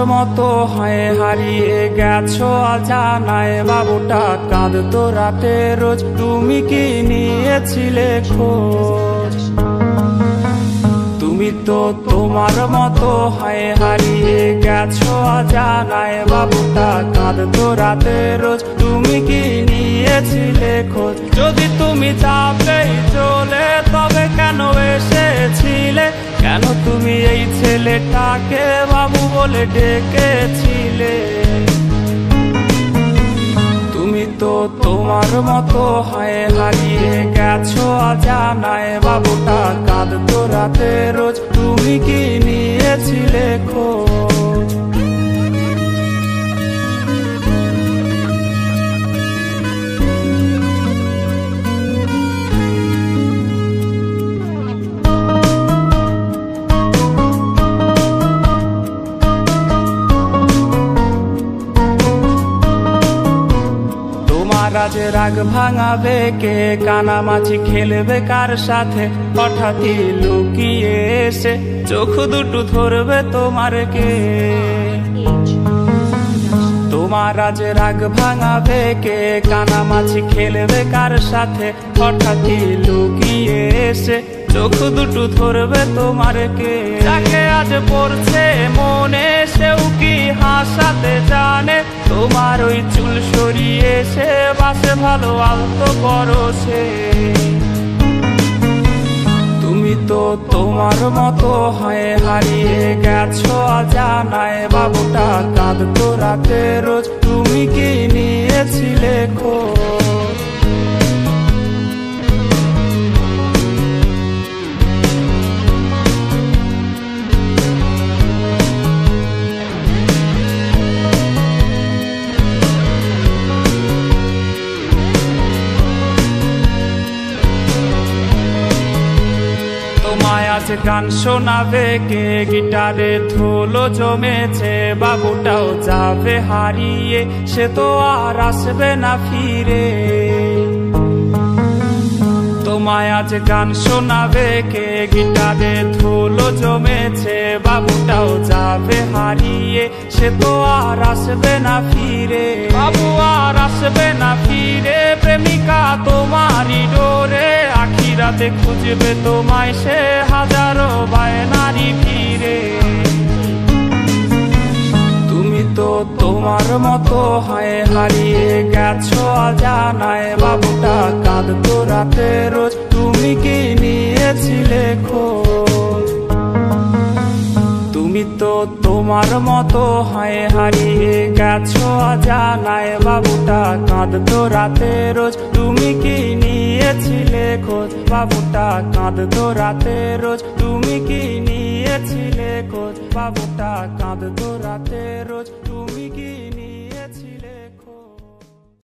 মতো হয় হারিয়ে গেছো অজানায় বাবুটা কাঁদতো রাতে রোজ তুমি কি নিয়েছিলে খোঁজ তুমি তো তোমার মতো হয় হারিয়ে গেছো অজানায় বাবুটা কাঁদতো রাতে রোজ তুমি কি নিয়েছিলে খোঁজ যদি তুমি যাবেই চলে তবে কেন এসেছিলে কেন তুমি এই ছেলেটাকে বাবু বলে ডেকেছিলে তুমি তো তোমার মতো হয় হারিয়ে গেছো অজানায় বাবুটা কাঁদতো রাতে রোজ তুমি কি নিয়েছিলে খোঁজ আজ রাগ ভাঙাবে কে কানামাছি খেলবে কার সাথে হঠাৎই লুকিয়ে এসে চোখ দুটো ধরবে তোমার কে তোমার আজ রাগ ভাঙাবে কে কানামাছি খেলবে কার সাথে হঠাৎই লুকিয়ে এসে চোখ দুটো ধরবে তোমার কে যাকে আজ পড়ছে মনে সেও কি হাসাতে জানে তোমার ওই চুল সরিয়ে সে বাসে ভালো আলতো পরশে তুমি তো তোমার মতো হয় হারিয়ে গেছো অজানায় বাবুটা কাঁদতো রাতে রোজ তুমি কি নিয়েছিলে খোঁজ আজ গান শোনাবে কে গিটারে ধুলো জমেছে বাবুটাও যাবে হারিয়ে সে তো আর আসবে না ফিরে তোমায় আজ গান শোনাবে কে গিটারে ধুলো জমেছে বাবুটাও যাবে হারিয়ে সে তো আর আসবে না ফিরে বাবু আর আসবে না ফিরে প্রেমিকা তোমারই ডোরে রাতে খুঁজবে তোমায় সে হাজারো বায়নারি ফিরে তুমি তো তোমার মতো হয় হারিয়ে গেছো অজানায় বাবুটা কাঁদতো রাতে রোজ তুমি কি নিয়েছিলে খোঁজ তুমি তো তোমার মতো হয় হারিয়ে গেছো অজানায় বাবুটা কাঁদতো রাতে রোজ তুমি কি নিয়েছিলে খোঁজ বাবুটা কাঁদতো রাতে রোজ তুমি কি নিয়েছিলে খোঁজ বাবুটা কাঁদতো রাতে রোজ তুমি কি